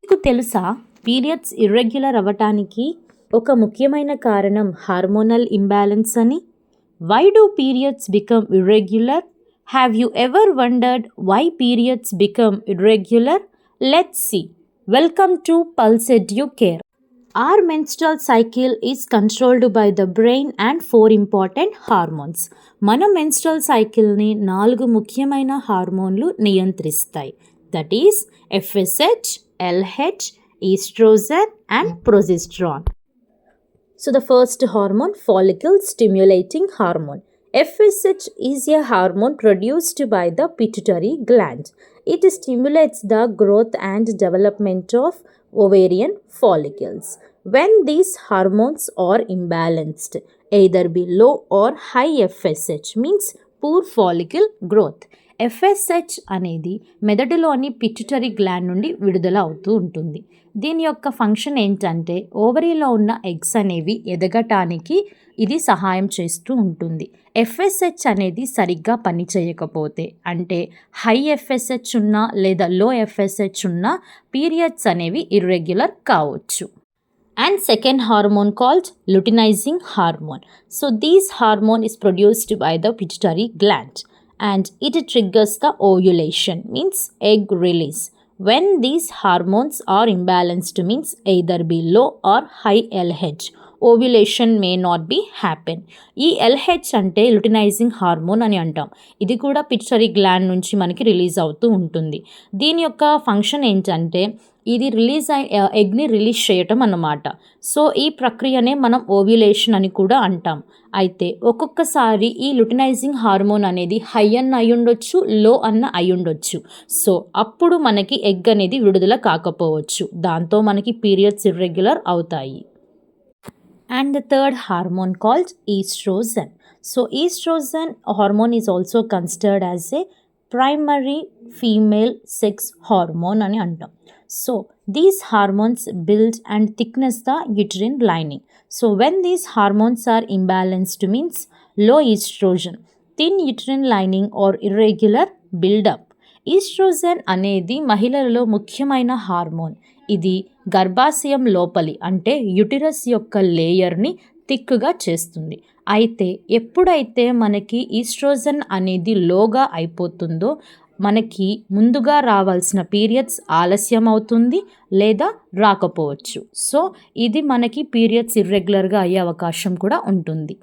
మీకు తెలుసా periods irregular అవ్వటానికి ఒక ముఖ్యమైన కారణం హార్మోనల్ ఇంబ్యాలెన్స్ అని? Why do periods become irregular? Have you ever wondered why periods become irregular? Let's see. Welcome to Pulse Educare. Our menstrual cycle is controlled by the brain and 4 important hormones. మన menstrual cycleని 4 ముఖ్యమైన హార్మోన్లు నియంత్రిస్తాయి. That is FSH, LH, estrogen and progesterone. So the first hormone, follicle stimulating hormone. FSH is a hormone produced by the pituitary gland. It stimulates the growth and development of ovarian follicles. When these hormones are imbalanced, either be low or high FSH means poor follicle growth. FSH అనేది మెదడులోని pituitary gland నుండి విడుదల అవుతూ ఉంటుంది. దీని యొక్క function ఏంటంటే ఓవరీలో ఉన్న ఎగ్స్ అనేవి ఎదగటానికి ఇది సహాయం చేస్తూ ఉంటుంది. FSH అనేది సరిగ్గా పనిచేయకపోతే, అంటే హై FSH ఉన్నా లేదా లో FSH ఉన్నా పీరియడ్స్ అనేవి ఇర్రెగ్యులర్ కావచ్చు. And second hormone called luteinizing hormone. So this hormone is produced by the pituitary gland and it triggers the ovulation, means egg release. When these hormones are imbalanced means either be low or high LH. Ovulation may not be happen. ఈ LH అంటే luteinising hormone అని అంటాం. ఇది కూడా pituitary gland నుంచి మనకి release అవుతూ ఉంటుంది. దీని యొక్క ఫంక్షన్ ఏంటంటే ఇది ఎగ్ని రిలీజ్ చేయటం అన్నమాట. సో ఈ ప్రక్రియనే మనం ఓవ్యులేషన్ అని కూడా అంటాం. అయితే ఒక్కొక్కసారి ఈ లుటినైజింగ్ హార్మోన్ అనేది హై అన్న అయి ఉండొచ్చు, లో అన్న అయి ఉండొచ్చు. సో అప్పుడు మనకి ఎగ్ అనేది విడుదల కాకపోవచ్చు. దాంతో మనకి పీరియడ్స్ ఇర్రెగ్యులర్ అవుతాయి. And the third hormone called estrogen. So estrogen hormone is also considered as a primary female sex hormone అని అంటాం. So these hormones build and thickness the uterine lining. So when these hormones are imbalanced means low estrogen, thin uterine lining or irregular build-up. Estrogen అనేది మహిళలలో ముఖ్యమైన hormone. ఇది గర్భాశయం లోపలి అంటే uterus యొక్క లేయర్ని థిక్గా చేస్తుంది. అయితే ఎప్పుడైతే మనకి ఈస్ట్రోజన్ అనేది లోగా అయిపోతుందో మనకి ముందుగా రావాల్సిన పీరియడ్స్ ఆలస్యం అవుతుంది లేదా రాకపోవచ్చు. సో ఇది మనకి పీరియడ్స్ ఇర్రెగ్యులర్గా అయ్యే అవకాశం కూడా ఉంటుంది.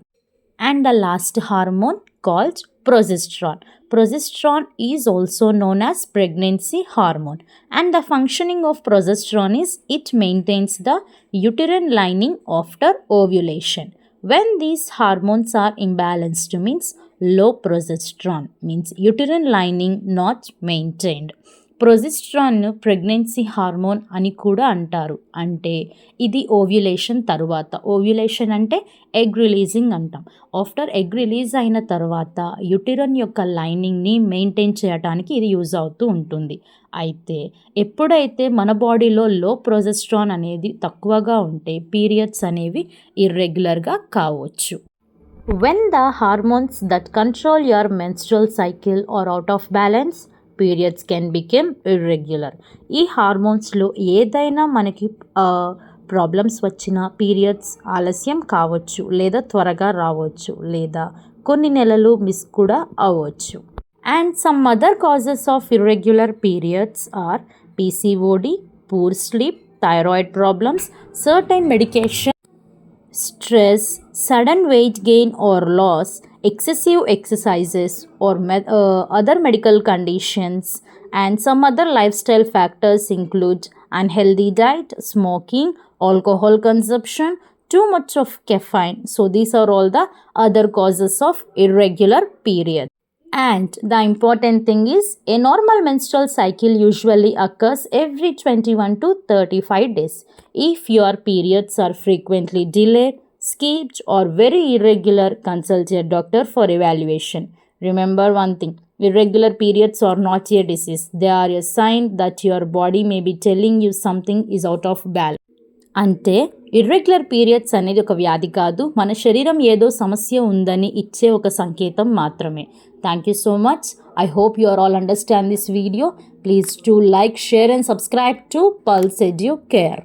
And the last hormone called progesterone. Progesterone is also known as pregnancy hormone, and the functioning of progesterone is it maintains the uterine lining after ovulation. When these hormones are imbalanced means low progesterone, means uterine lining not maintained. Progesterone pregnancy hormone అని కూడా అంటారు. అంటే ఇది ovulation తర్వాత, ovulation అంటే egg releasing అంటాం. After egg release అయిన తర్వాత యుటిరన్ యొక్క లైనింగ్ని మెయింటైన్ చేయడానికి ఇది యూజ్ అవుతూ ఉంటుంది. అయితే ఎప్పుడైతే మన బాడీలో లో ప్రొజెస్ట్రాన్ అనేది తక్కువగా ఉంటే పీరియడ్స్ అనేవి ఇర్రెగ్యులర్గా కావచ్చు. When the hormones that control your menstrual cycle are out of balance, periods can become irregular. ఈ హార్మోన్స్లో ఏదైనా మనకి ప్రాబ్లమ్స్ వచ్చిన పీరియడ్స్ ఆలస్యం కావచ్చు లేదా త్వరగా రావచ్చు లేదా కొన్ని నెలలు మిస్ కూడా అవ్వచ్చు. And some other causes of irregular periods are PCOD, poor sleep, thyroid problems, certain medication, stress, sudden weight gain or loss, excessive exercises or other medical conditions, and some other lifestyle factors include unhealthy diet, smoking, alcohol consumption, too much of caffeine. So these are all the other causes of irregular period. And the important thing is a normal menstrual cycle usually occurs every 21 to 35 days. If your periods are frequently delayed, skipped or very irregular, consult your doctor for evaluation. Remember one thing, irregular periods are not a disease. They are a sign that your body may be telling you something is out of balance. అంటే irregular periods అనేది ఒక వ్యాధి కాదు, మన శరీరం ఏదో సమస్య ఉందని ఇచ్చే ఒక సంకేతం మాత్రమే. Thank you so much. I hope you are all understand this video. Please do like, share and subscribe to Pulse Educare.